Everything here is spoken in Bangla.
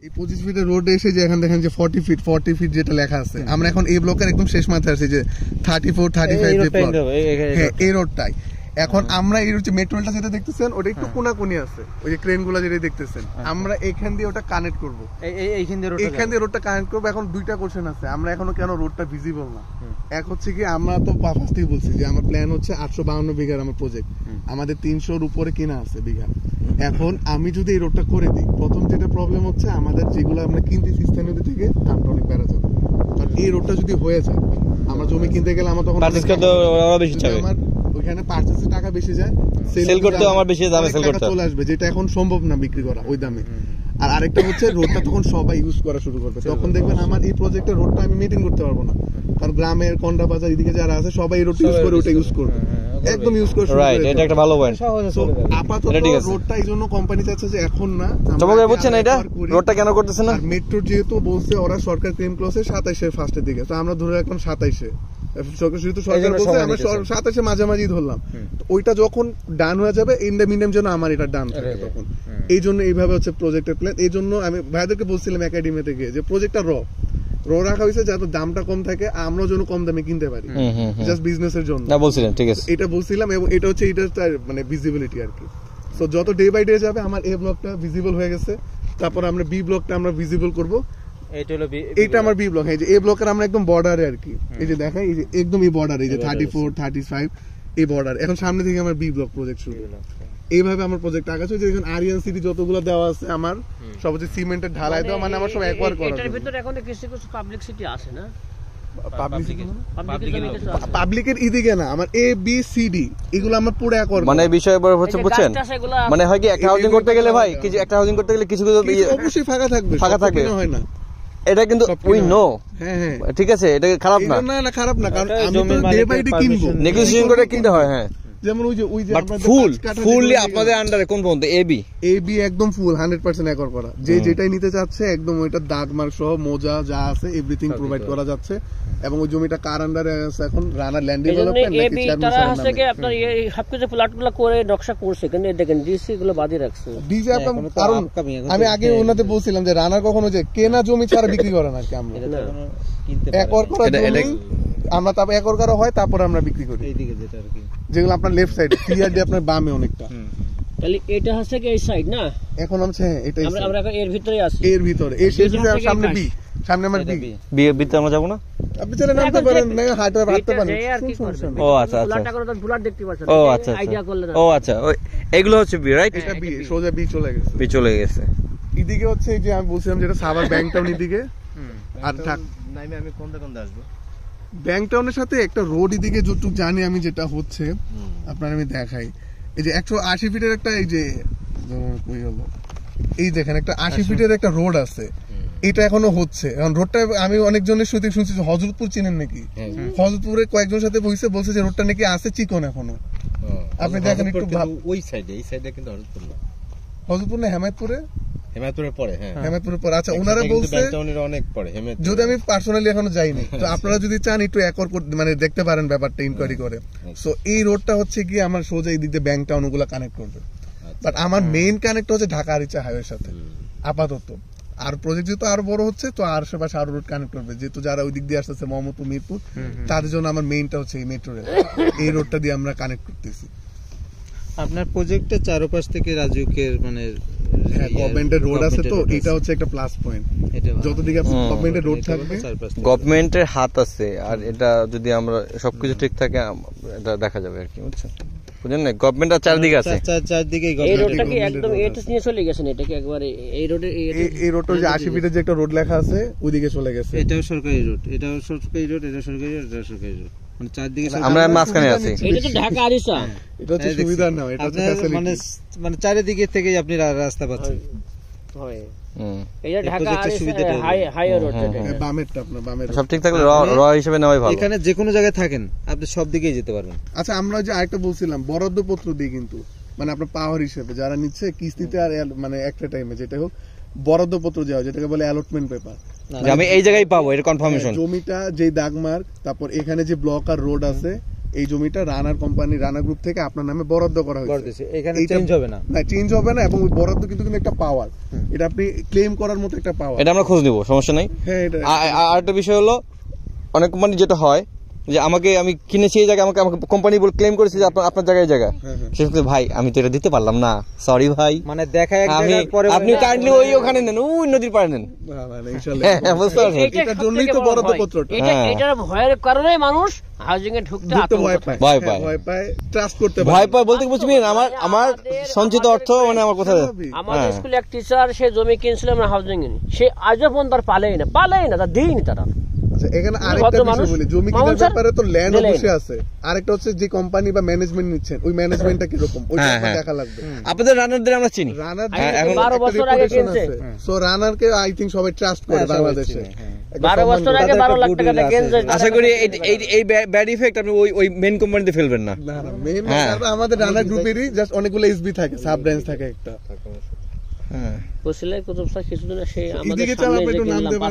এই 25 ফিটের রোড এসে যে এখন দেখেন যে 40 ফিট যেটা লেখা আছে, আমরা এখন এই ব্লকের একদম শেষ মাথায় আছি যে 34 35 যে প্লট, হ্যাঁ এই রোডটাই। এখন আমরা এই হচ্ছে মেট্রোলটা যেটা দেখতেছেন ওটা একটু কোনাকুনি আছে, ওই যে ক্রেন গুলা যেটা দেখতেছেন, আমরা এখান দিয়ে ওটা কানেক্ট করবো, এইখান দিয়ে রোডটা কানেক্ট করবো। এখন দুইটা কোশ্চেন আছে, আমরা এখনো কেন রোডটা ভিজিবল না। এক হচ্ছে কি, আমরা তো ফার্স্টেই বলছি যে আমার প্ল্যান হচ্ছে 852 বিঘার আমার প্রজেক্ট, আমাদের 300-র উপরে কিনা আছে বিঘা। এখন আমি যদি এই রোডটা করে দিই, প্রথম যেটা প্রবলেম হচ্ছে আমাদের যেগুলো আমরা কিনতেছি স্থানীয় থেকে দামটা অনেক বেড়ে যাবে। কারণ এই রোডটা যদি হয়ে যায়, আমরা জমি কিনতে গেলে আমার তখন আমার ওইখানে পার্চেসের টাকা বেশি যায়, সেল করতে আমার বেশি দামে সেল করতে চলে আসবে, যেটা এখন সম্ভব না বিক্রি করা ওই দামে। আর আরেকটা হচ্ছে রোডটা তখন সবাই ইউজ করা শুরু করবে, তখন দেখবেন আমার এই প্রজেক্টের রোডটা আমি মেইনটেইন করতে পারবো না। কারণ গ্রামের কন্ডা বাজার এদিকে যারা আছে সবাই এই রোড ইউজ করে, ওটা ইউজ করবে, একদম ইউজ করে। রাইট, এটা একটা ভালো পয়েন্ট। আপাতত রোডটা এইজন্য কোম্পানি চাচ্ছে যে এখন না, তোমাকে বুঝছেন এটা রোডটা কেন করতেছেন না। আর মেট্রো যেহেতু বলছে ওরা সরকার ক্লেম ক্লসে 27 ফার্স্টের দিকে, তো আমরা ধরে রাখলাম 27 সরকার বলছে আমরা 27 মাঝামাঝি ধরলাম, ওইটা যখন ডান হয়ে যাবে ইন দ্য মিনিমাম যেন আমার এটা ডান থাকে তখন। এই জন্য এইভাবে হচ্ছে প্রজেক্টের প্ল্যান। এই জন্য আমি ভাইদেরকে বলছিলাম একাডেমি থেকে যে প্রজেক্টটা র রাখা হয়েছে যাতে দামটা কম থাকে, আমরা যেন কম দামে কিনতে পারি, জাস্ট বিজনেসের জন্য বলছিলাম। ঠিক আছে, এটা বলছিলাম, এবং এটা হচ্ছে এটা মানে ভিজিবিলিটি আর কি। সো যত ডে বাই ডে যাবে আমার এ ব্লকটা ভিজিবল হয়ে গেছে, তারপর আমরা বি ব্লকটা আমরা ভিজিবল করব। এইটা আমার বি ব্লক, এই যে এ ব্লকের আমরা একদম বর্ডারে আর কি, এই যে দেখাই এই যে একদম এই বর্ডার, এই যে 34 35 এই বর্ডার। এখন সামনে থেকে আমার বি ব্লক প্রজেক্ট শুরু। এইভাবে আমার প্রজেক্ট আগাচ্ছে। যেমন আরিয়ান সিটি যতগুলো দেওয়া আছে আমার সব হচ্ছে সিমেন্টের ঢালাই দেওয়া, মানে আমার সব একবার করা। এটার ভিতরে এখন কিছু কিছু পাবলিক সিটি আছে না, পাবলিকের এদিকে না, আমার এ বি সি ডি এগুলো আমার পুরো একবার, মানে বিষয় হচ্ছে বুঝছেন, মানে হয় কি একটা হাউজিং করতে গেলে ভাই, কিছু একটা হাউজিং করতে গেলে কিছু কিছু অবশ্যই ফাঁকা থাকবে, হয় না এটা কিন্তু উই নো। হ্যাঁ ঠিক আছে, এটা খারাপ না, না খারাপ না, কারণ আমি তো ডে বাই ডে কিনবো, নেগোসিয়েশন করে কিনতে হয়। হ্যাঁ, যেমন ওই যে আপনাদের ফুললি আপনাদের আন্ডারে কোন পর্যন্ত এবি একদম ফুল 100% একর করা, যে যেটাই নিতে চাচ্ছে একদম ওইটা দাগ মার্ক সহ মোজা যা আছে এভরিথিং প্রোভাইড করা যাচ্ছে। এবং ওই জমিটা কার আন্ডারে আছে এখন, রানা ল্যান্ড ডেভেলপমেন্ট নাকি চেয়ারম্যান স্যার আছে কি আপনার এই সবকিছু প্লটগুলো করে নকশা করছে, কিন্তু দেখেন ডিসি গুলো বাদে রাখছে। ডিসি আপনার কারণ আমি আগে ওনাতে বলছিলাম যে রানা কখনো যে কেনা জমি ছাড়া বিক্রি করে না, কি আমরা একর করা জমি আমরা তারপর একর করা হয়, তারপর আমরা বিক্রি করি এইদিকে যেটা আর কি, যেগুলো আপনার লেফট সাইড ক্লিয়ার দিয়ে আপনার বামে অনেকটা। তাহলে এটা হচ্ছে কি এই সাইড না, এখন আছে এটাই আমরা এর ভিতরেই আছি, এর ভিতরে এই শেষে সামনে বি, সামনে আমার বি ভিতরে আমরা যাব না, আপনি চলে নামতে পারেন, না হাঁটতে পারেন। ও আচ্ছা আচ্ছা, ফুলাটা করে তো ফুলাট দেখতে পাচ্ছেন। ও আচ্ছা আইডিয়া করলে, ও আচ্ছা এগুলো হচ্ছে বি, রাইট, এটা বি সোজা বি চলে গেছে। এদিকে হচ্ছে এই যে আমি বলছিলাম যেটা সাভার ব্যাংক টাউন এদিকে, আর থাক নাইমে আমি কোনটা আসবো ব্যাংক টাউনের সাথে একটা রোড এদিকে যতটুকু জানি আমি, যেটা হচ্ছে আপনার আমি দেখাই, এই যে 180 ফিটের একটা, এই যে কই হলো এই দেখেন একটা 80 ফিটের একটা রোড আছে, এটা এখনো হচ্ছে। এখন রোডটা আমি অনেকজনের সাথে শুনছি, হযরতপুর চিনেন নাকি, হযরতপুরে কয়েকজনের সাথে বলছে যে রোডটা নাকি আছে চিকন এখনো। আপনি দেখেন একটু ওই সাইডে, এই সাইডে কিন্তু হযরতপুর না হেমায়তপুরে পরে, হ্যাঁ হেমায়তপুরে পরে। আচ্ছা, ওনারা বলছে অনেক পরে, যদি আমি পার্সোনালি এখনো যাইনি, তো আপনারা যদি চান একটু একর মানে দেখতে পারেন ব্যাপারটা, ইনকোয়ারি করে। সো এই রোডটা হচ্ছে কি আমার সোজা এই দিক দিয়ে ব্যাংক টাউন ওগুলা কানেক্ট করবে, বাট আমার মেইন কানেক্ট হচ্ছে ঢাকা আরিচা হাইওয়ের সাথে আপাতত। আর প্রজেক্ট যেহেতু আরো বড় হচ্ছে, তো আর আশেপাশে আরো রোড কানেক্ট করবে, যেহেতু যারা ওই দিক দিয়ে আসতেছে মোহাম্মদপুর মিরপুর, তাদের জন্য আমার মেইনটা হচ্ছে এই মেট্রো রেল, এই রোডটা দিয়ে আমরা কানেক্ট করতেছি। আপনার প্রজেক্টের চারপাশ থেকে রাজুকের মানে গভর্নমেন্টের রোড আছে, তো এটা হচ্ছে একটা প্লাস পয়েন্ট, যতদিকে গভর্নমেন্টের রোড থাকবে গভর্নমেন্টের হাত আছে, আর এটা যদি আমরা সবকিছু ঠিক থাকে এটা দেখা যাবে আর কি, বুঝছেন, বুঝেন না, গভর্নমেন্টের চারদিকে আছে, চারদিকে এই রোডটা কি একদম এটা নিয়ে চলে গেছে, এটা কি একবারে এই রোডে, এই রোডটা যে 80 ফিটের যে একটা রোড লেখা আছে ওইদিকে চলে গেছে। এটাও সরকারি রোড, এটাও সরকারি রোড, এটা সরকারি রোড, এটা সরকারি রোড, মানে চারদিকে আমরা মাঝখানে আছি। এটা তো ঢাকা আরিচা, এটা হচ্ছে সুবিধা না, এটা হচ্ছে ফ্যাসিলিটি, মানে চারিদিকে থেকে আপনি রাস্তা পাচ্ছেন। হয় এটা ঢাকা আরিচা হাই রোড, বামেরটা আপনার বামের সব ঠিক থাকলে র হিসেবে নেওয়াই ভালো। এখানে যে কোনো জায়গায় থাকেন আপনি সব দিকেই যেতে পারবেন। আচ্ছা, আমরা যে আরেকটা বলছিলাম বরাদ্দপত্র দিই, কিন্তু মানে আপনার পাওয়ার হিসেবে যারা নিচ্ছে কিস্তিতে আর মানে একটা টাইমে যেটা হোক বরাদ্দপত্র দেওয়া, যেটাকে বলে অ্যালটমেন্ট পেপার, আমি এই জায়গায় পাবো এটা কনফার্মেশন, জমিটা যেই দাগমার্ক, তারপর এখানে যে ব্লক আর রোড আছে এই জমিটা রানার কোম্পানি রানা গ্রুপ থেকে আপনার নামে বরাদ্দ করা হয়েছে, এখানে চেঞ্জ হবে না, চেঞ্জ হবে না। এবং ওই বরাদ্দ কিন্তু একটা পাওয়ার, এটা আপনি ক্লেম করার মতো একটা পাওয়ার। এটা আমরা খোঁজ নিব, সমস্যা নাই। হ্যাঁ, এটা আর একটা বিষয় হলো অনেক কোম্পানি যেটা হয় যে আমি কিনেছি এই জায়গায়, আমাকে কোম্পানি বলে ক্লেম করেছে যে আপনার জায়গা, সেক্ষেত্রে ভাই আমি তো এটা দিতে পারলাম না, সরি ভাই, মানে দেখায় এক জায়গায় পরে আপনি কাইন্ডলি ওখানে নেন, ওই নদীর পাড়ে নেন। এটার জন্যই তো বরাদ্দ পত্রটা। এটার ভয়ের কারণে মানুষ হাউজিং এ ঢুকতে ভয় পায়, ট্রাস্ট করতে ভয় পায় বলতে বুঝবেন, আমার সঞ্চিত অর্থ মানে আমার কোথায়। আমাদের স্কুলে এক টিচার, সে জমি কিনছিল আমরা হাউজিং এ, সে আজও পর্যন্ত তার পালেই না, তা দেয়নি তারা। এখানে আরেকটা বিষয় বলি, জমি কেনার ব্যাপারে তো ল্যান্ড অবশ্যই আছে, আরেকটা হচ্ছে যে কোম্পানি বা ম্যানেজমেন্ট নিচ্ছেন, ওই ম্যানেজমেন্টটা কিরকম ওইটা আপনার দেখা লাগবে। আপনাদের রানারদের আমরা চিনি, রানার এখন 12 বছর আগে কিনছে, সো রানারকে আই থিংক সবাই ট্রাস্ট করে বাংলাদেশে। 12 বছর আগে 12 লাখ টাকা দিয়ে কিনছে। আশা করি এই ব্যাড ইফেক্ট আপনি ওই মেইন কোম্পানিতে ফেলবেন না। মেইন আমাদের রানার গ্রুপেরই জাস্ট অনেকগুলো এসবি থাকে, সাব ব্রাঞ্চ থাকে একটা। হ্যাঁ, কুতুব শাহ কিছুদিন সেই আমাদের সামনে যে কিনলাম